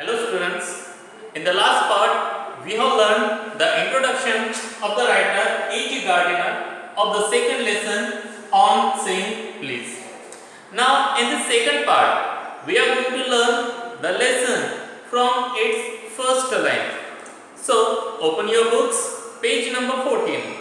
Hello students, in the last part we have learned the introduction of the writer E.G. Gardiner of the second lesson on saying please. Now in the second part we are going to learn the lesson from its first line. So open your books, page number 14.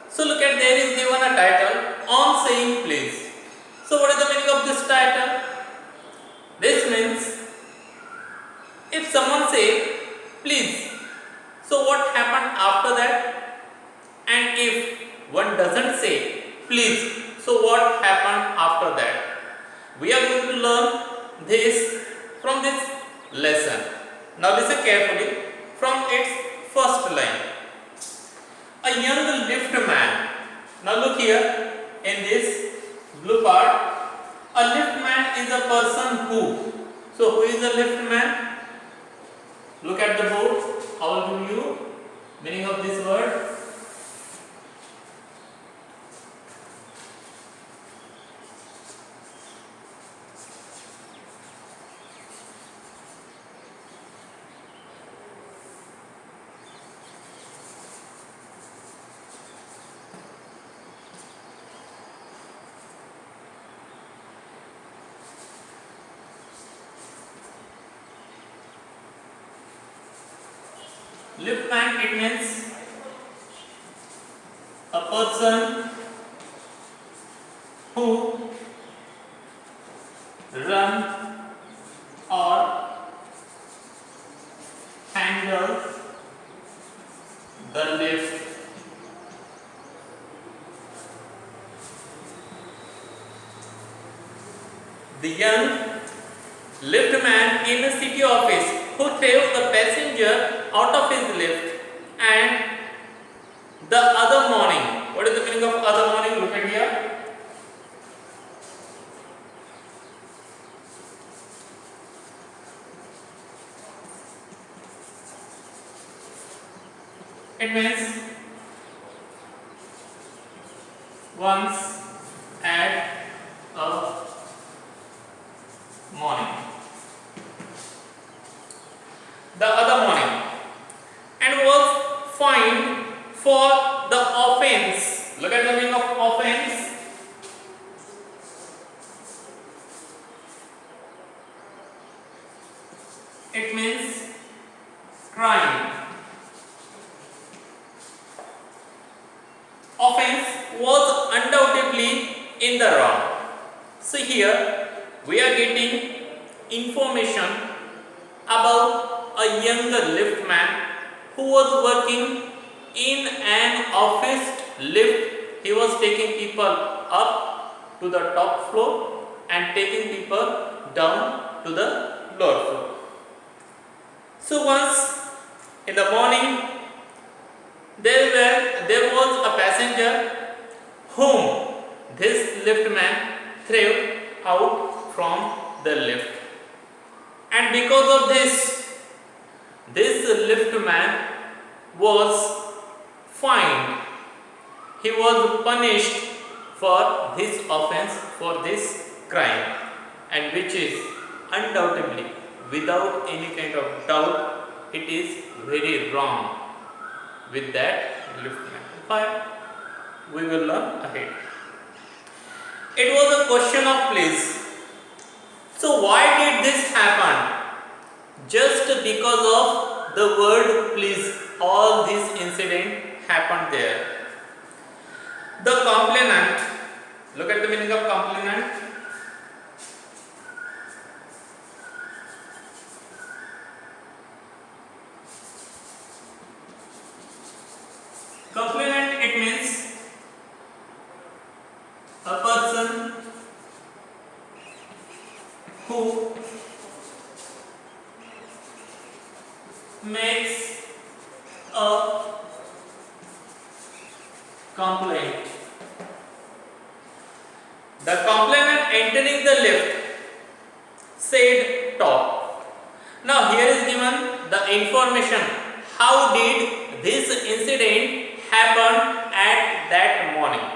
So look at, there is given a title on saying please. So what is the meaning of this title? This means if someone say please, so what happened after that? And if one doesn't say please, so what happened after that? We are going to learn this from this lesson. Now listen carefully from its first line. A young lift man. Now look here in this blue part. A lift man is a person who. So who is a lift man? Look at the board. I will give you meaning of this word. Lift man, it means a person who run or handles the lift. The young lift man in a city office who threw the passenger out of his lift and the other morning. What is the meaning of other morning? Look at here. It means once at a morning. The other morning, and was fined for the offense. Look at the meaning of offense. It means crime. Offense was undoubtedly in the wrong. So here we are getting information about a younger lift man who was working in an office lift. He was taking people up to the top floor and taking people down to the lower floor. So once in the morning there was a passenger whom this lift man threw out from the lift, and because of this lift man was fined. He was punished for this offense, for this crime, and which is undoubtedly, without any kind of doubt, it is very wrong with that lift man. But we will learn ahead. It was a question of please. So why did this happen? Just because of the word please, all this incident happened there. The complainant, look at the meaning of complainant. Complainant, it means a person who makes a complaint. The complainant entering the lift said top. Now here is given the information. How did this incident happen at that morning?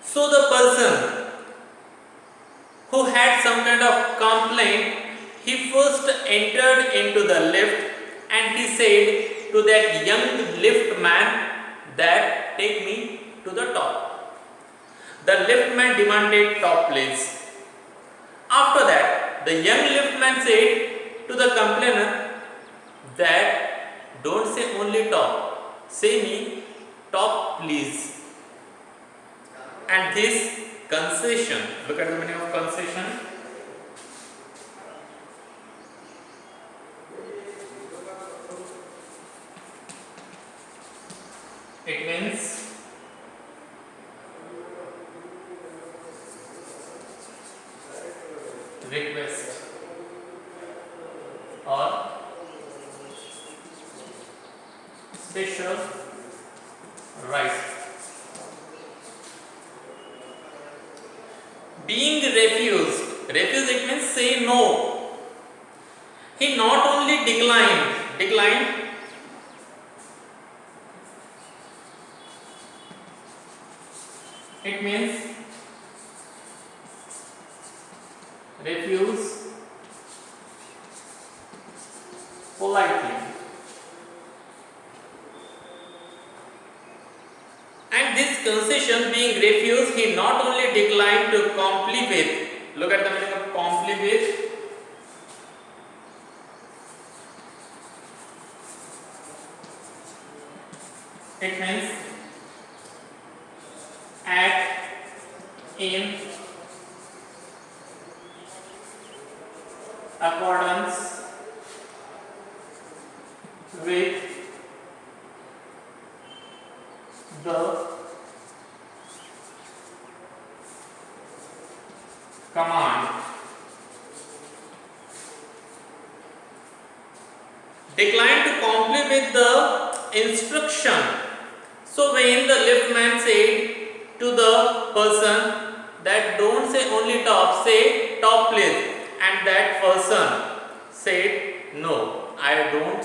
So the person who had some kind of complaint he first entered into the lift and he said to that young lift man that take me to the top. The liftman demanded top please. After that, the young liftman said to the complainer that don't say only top, say me top please. And this concession, look at the meaning of concession. It means request or special right. Being refused, it means say no. He not only declined, it means refuse politely. And this concession being refused, he not only declined to comply with, look at the meaning of comply with, it means act in accordance with the command. Decline to comply with the instruction. So when the liftman said to the person that don't say only top, say top please, and that person said no, I don't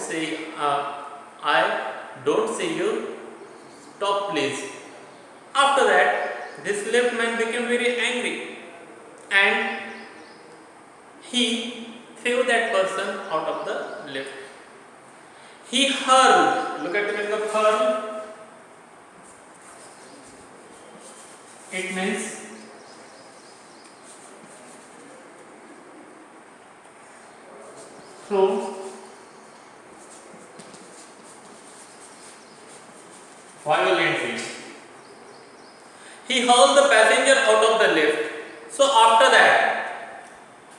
say you top please. After that, this liftman became very angry and he threw that person out of the lift. He hurled, look at the meaning of hurl. It means throw violently. He hurled the passenger out of the lift. So after that,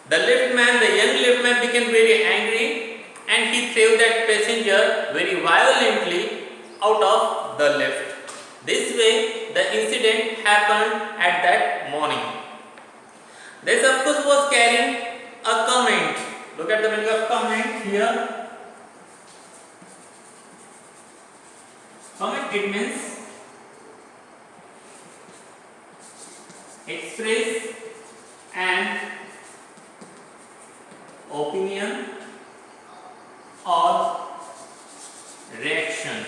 the young liftman became very angry and he threw that passenger very violently out of the lift. This way, the incident happened at that morning. This of course was carrying a comment. Look at the meaning of comment here. Comment, it means express an opinion or reaction.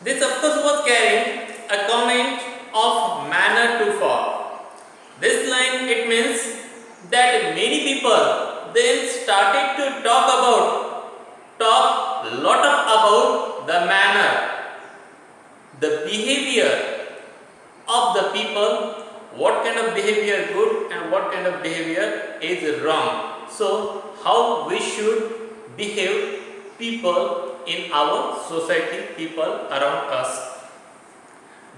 This of course was carrying a comment of manner to fall. This line, it means that many people then started to talk lot about the manner, the behavior of the people, what kind of behavior good and what kind of behavior is wrong. So how we should behave people in our society, people around us.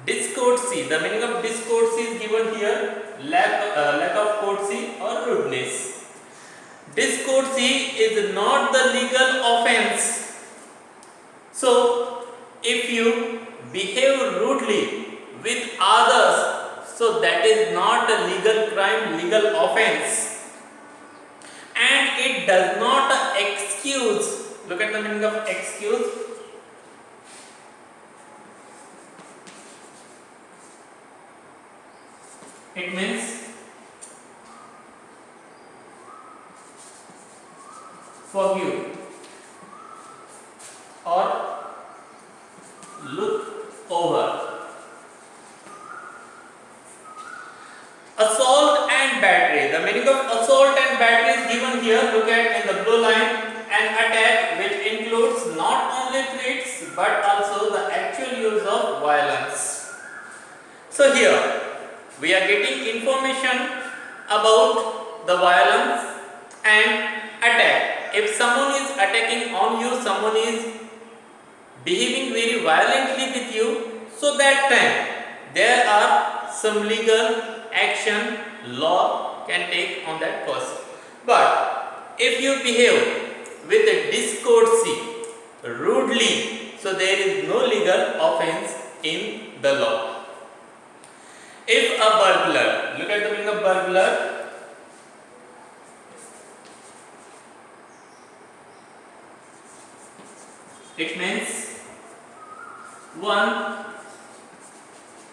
Discourtesy, the meaning of discourtesy is given here, lack of courtesy or rudeness. Discourtesy is not the legal offense. So if you behave rudely with others, so that is not a legal crime, legal offense. And it does not excuse, look at the meaning of excuse. It means forgive or look over. A and battery. The meaning of assault and battery is given here. Look at in the blue line. An attack which includes not only threats but also the actual use of violence. So here we are getting information about the violence and attack. If someone is attacking on you, someone is behaving very violently with you, so that time there are some legal action law can take on that person. But if you behave with a discourtesy, rudely, so there is no legal offense in the law. If a burglar, look at the meaning of burglar. It means one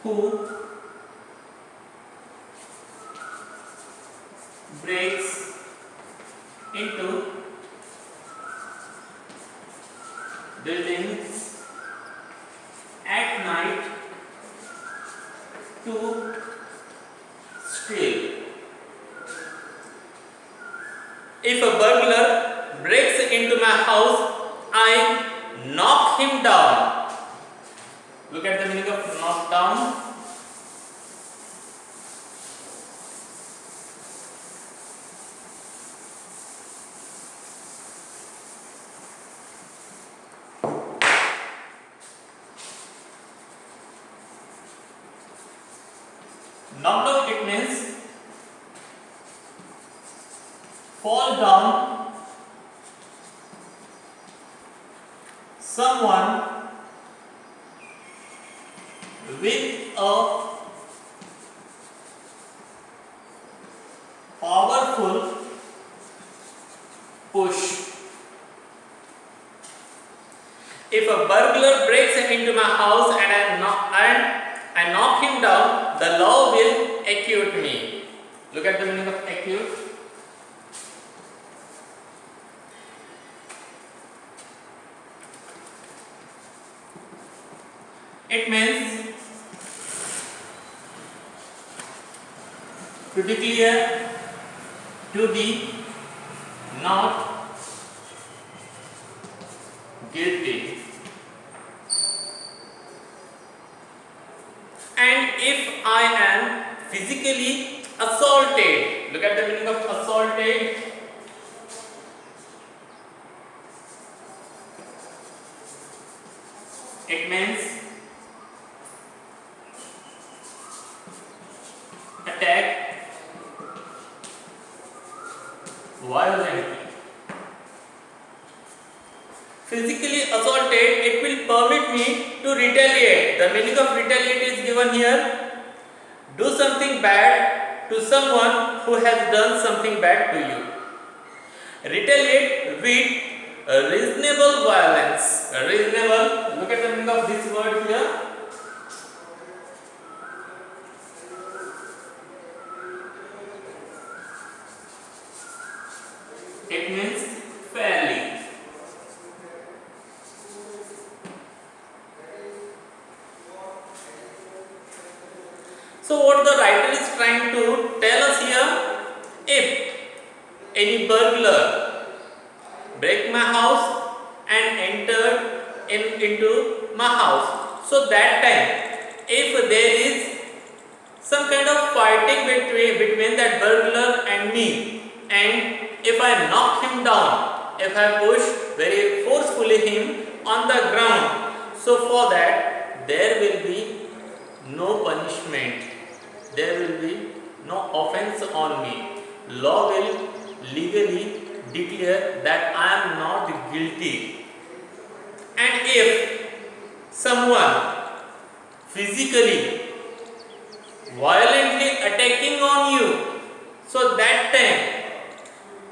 who breaks into buildings at night to steal. If a burglar breaks into my house, I knock him down. Look at the meaning of knock down. Knock down, it means fall down someone with a powerful push. If a burglar breaks into my house and I knock him down, the law will acquit me. Look at the meaning of acquit. It means to declare to be not guilty. And if I am physically assaulted, look at the meaning of assaulted. It means attack violently. Physically assaulted, it will permit me to retaliate. The meaning of retaliate is given here. Do something bad to someone who has done something bad to you. Retaliate with reasonable violence. Reasonable, look at the meaning of this word here. It means fairly. So what the writer is trying to tell us here, if any burglar break my house and entered into my house, so that time if there is some kind of fighting between that burglar and me, and if I knock him down, if I push very forcefully him on the ground, so for that there will be no punishment, there will be no offense on me. Law will legally declare that I am not guilty. And if someone physically violently attacking on you, so that time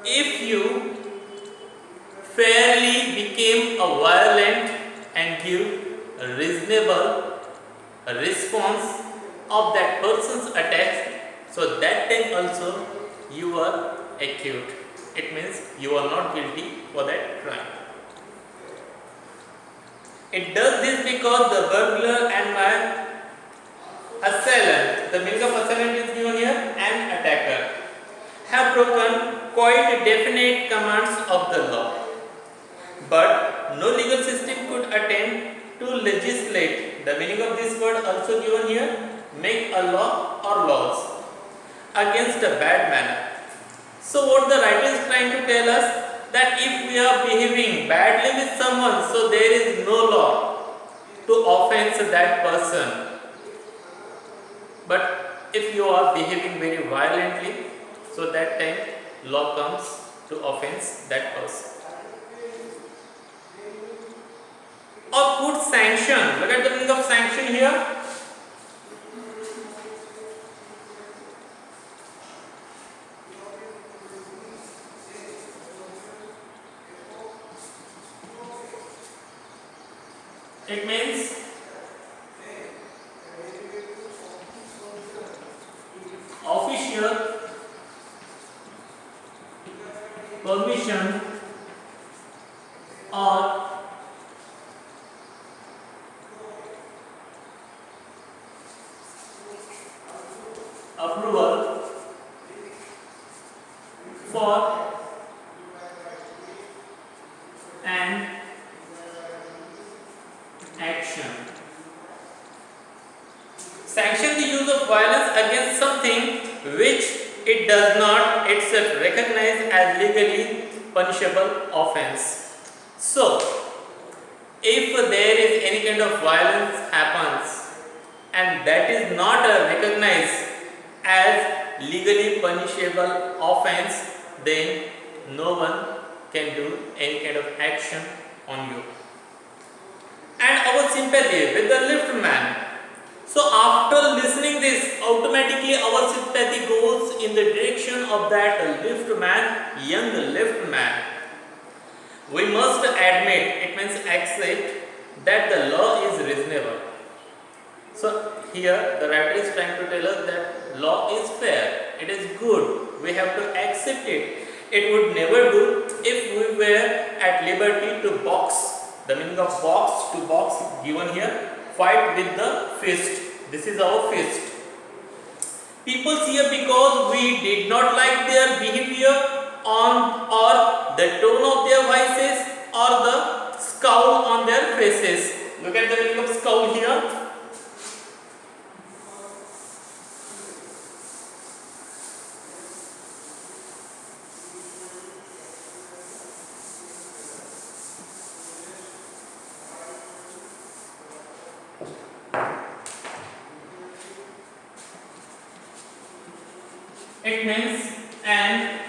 if you fairly became a violent and give a reasonable response of that person's attack, so that time also you are acquitted. It means you are not guilty for that crime. It does this because the burglar and my assailant, the meaning of assailant is given here, an attacker. definite commands of the law. But no legal system could attempt to legislate. The meaning of this word also given here, make a law or laws against a bad manner. So what the writer is trying to tell us, that if we are behaving badly with someone, so there is no law to offense that person. But if you are behaving very violently, so that time law comes to offense that person. Or put sanction. Look at the meaning of sanction here. It means official permission or approval for an action. Sanction the use of violence against something which it does not itself recognize as legally punishable offense. So, if there is any kind of violence happens and that is not recognized as legally punishable offense, then no one can do any kind of action on you. And our sympathy with the liftman. So after listening this, automatically our sympathy goes in the direction of that liftman, young liftman. We must admit, it means accept, that the law is reasonable. So here the writer is trying to tell us that law is fair, it is good, we have to accept it. It would never do if we were at liberty to box. The meaning of box, to box given here, fight with the fist. This is our fist. People here because we did not like their behavior on or the tone of their voices or the scowl on their faces. Look at the meaning of scowl here. It means an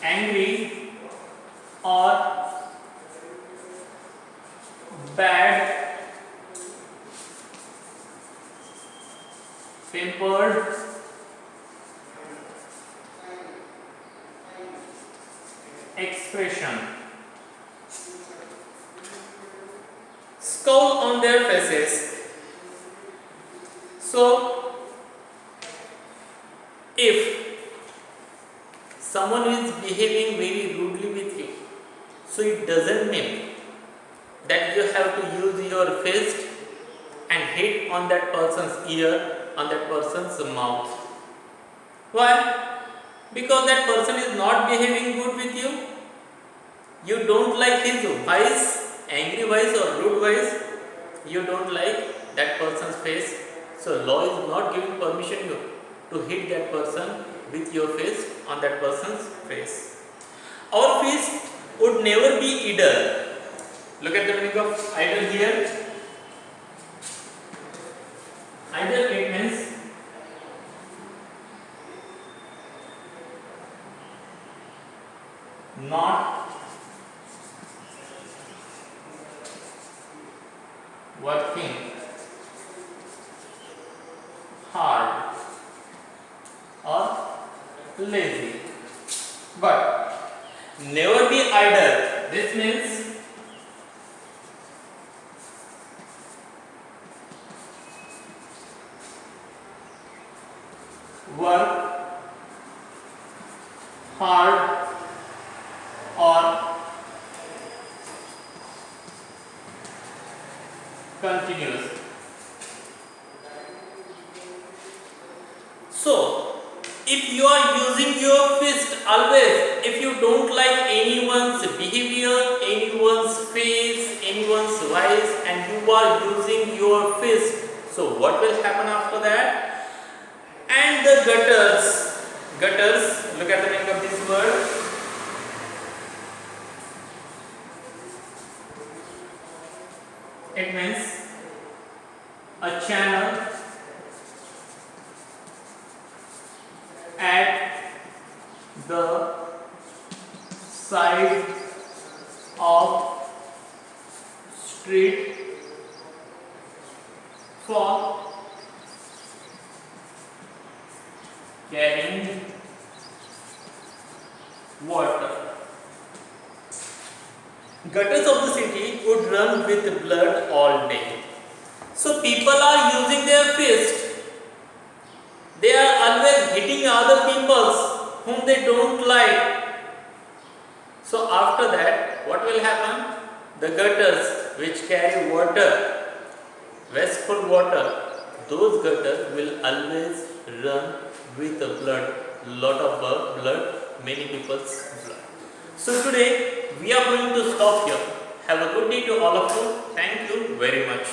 angry or bad tempered expression. Scowl on their faces. So if someone is behaving very rudely with you, so it doesn't mean that you have to use your fist and hit on that person's ear, on that person's mouth. Why? Because that person is not behaving good with you. You don't like his voice, angry voice or rude voice. You don't like that person's face. So law is not giving permission you to hit that person with your fist on that person's face. Our fist would never be idle. Look at the meaning of idle here. Idle, it means not working hard or lazy, but never be idle. This means work hard or continuous. So if you are using your fist always, if you don't like anyone's behavior, anyone's face, anyone's voice, and you are using your fist, so what will happen after that? And the gutters, look at the meaning of this word. It means a channel at the side of street for carrying water. Gutters of the city would run with blood all day. So people are using their fist. They are always hitting other peoples whom they don't like. So after that, what will happen? The gutters which carry water, wasteful water, those gutters will always run with the blood, lot of blood, many people's blood. So today we are going to stop here. Have a good day to all of you. Thank you very much.